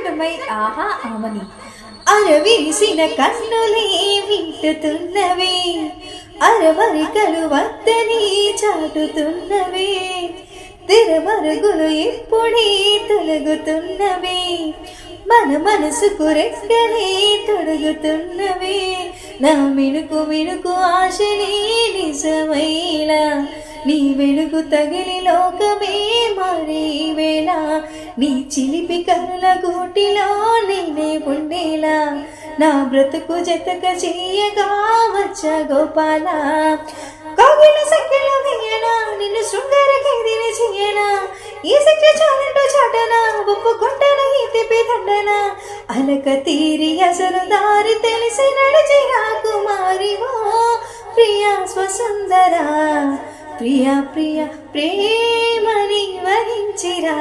ఆనందమై ఆహా ఆమని అరవిరిసిన కన్నులే వింటుతున్నవే అరవరికలు వద్దని చాటుతున్నవే తెరమరుగులు ఇప్పుడే తొలగుతున్నవే మన మనసుకు రెక్కలే తొడుగుతున్నవే నా మినుకు మినుకు ఆశలే నిజమైలా నీ వెలుగు తగిలి లోకమే మారే వేళ నీ చిలిపి కనుల గూటిలో నేనే ఉండేలా నా బ్రతుకు జతక చేయగా వచ్చా గోపాల కవిల సంఖ్యలో వేయనా నిన్ను శృంగార ఖైదీని చెయ్యనా ఈ శిక్ష చాలంటూ చాటనా ఒప్పుకుంటాన ఈ తిప్పి దండనా అలక తీరి అసలు దారి తెలిసి నడిచిరా కుమారివో ప్రియా స్వసుందరా ప్రియా ప్రియా ప్రేమని వరించిరా